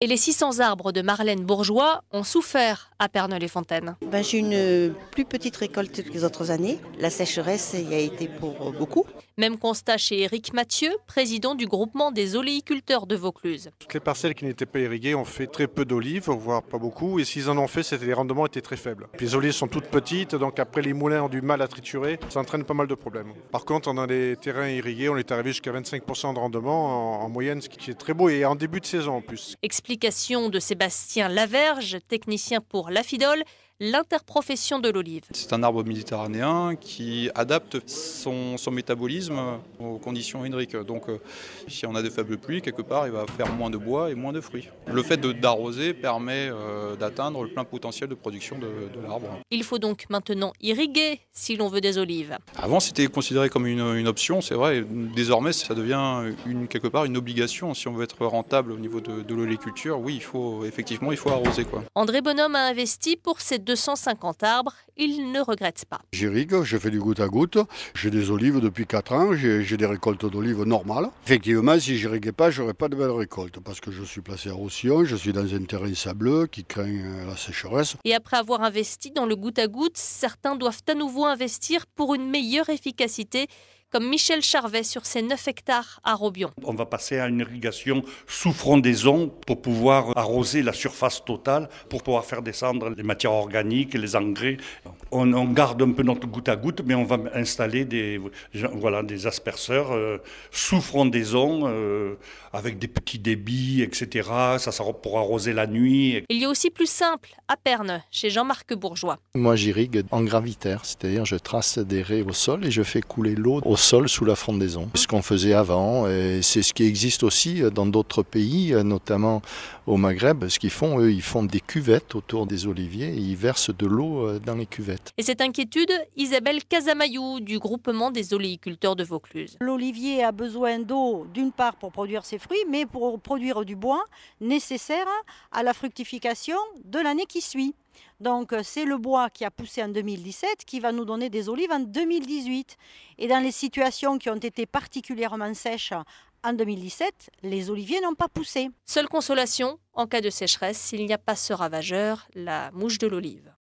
Et les 600 arbres de Marlène Bourgeois ont souffert à Perneux-les-Fontaines. J'ai une plus petite récolte que les autres années. La sécheresse y a été pour beaucoup. Même constat chez Éric Mathieu, président du groupement des oléiculteurs de Vaucluse. Toutes les parcelles qui n'étaient pas irriguées ont fait très peu d'olives, voire pas beaucoup. Et s'ils en ont fait, les rendements étaient très faibles. Puis les olives sont toutes petites, donc après les moulins ont du mal à triturer. Ça entraîne pas mal de problèmes. Par contre, dans les terrains irrigués, on est arrivé jusqu'à 25% de rendement en moyenne, ce qui est très beau et en début de saison en plus. Explication de Sébastien Laverge, technicien pour l'Afidol, l'interprofession de l'olive. C'est un arbre méditerranéen qui adapte son métabolisme aux conditions hydriques. Donc si on a de faibles pluies, quelque part, il va faire moins de bois et moins de fruits. Le fait d'arroser permet d'atteindre le plein potentiel de production de l'arbre. Il faut donc maintenant irriguer si l'on veut des olives. Avant, c'était considéré comme une option, c'est vrai. Désormais, ça devient quelque part une obligation. Si on veut être rentable au niveau de l'oléiculture, oui, il faut arroser, quoi. André Bonhomme a investi pour ses 250 arbres. Il ne regrette pas. J'irrigue, je fais du goutte à goutte. J'ai des olives depuis 4 ans, j'ai des récoltes d'olives normales. Effectivement, si je n'irriguais pas, je n'aurais pas de belles récoltes parce que je suis placé à Roussillon, je suis dans un terrain sableux qui craint la sécheresse. Et après avoir investi dans le goutte à goutte, certains doivent à nouveau investir pour une meilleure efficacité, comme Michel Charvet sur ses 9 hectares à Robion. On va passer à une irrigation sous frondaison pour pouvoir arroser la surface totale, pour pouvoir faire descendre les matières organiques, les engrais. On garde un peu notre goutte à goutte, mais on va installer des asperceurs sous frondaison avec des petits débits, etc. Ça sera pour arroser la nuit. Il y a aussi plus simple, à Perneux, chez Jean-Marc Bourgeois. Moi, j'irrigue en gravitaire, c'est-à-dire je trace des raies au sol et je fais couler l'eau au sol sous la frondaison. C'est ce qu'on faisait avant et c'est ce qui existe aussi dans d'autres pays, notamment au Maghreb. Ce qu'ils font, eux, ils font des cuvettes autour des oliviers et ils versent de l'eau dans les cuvettes. Et cette inquiétude, Isabelle Casamayou du groupement des oléiculteurs de Vaucluse. L'olivier a besoin d'eau d'une part pour produire ses fruits, mais pour produire du bois nécessaire à la fructification de l'année qui suit. Donc c'est le bois qui a poussé en 2017 qui va nous donner des olives en 2018. Et dans les situations qui ont été particulièrement sèches en 2017, les oliviers n'ont pas poussé. Seule consolation, en cas de sécheresse, il n'y a pas ce ravageur, la mouche de l'olive.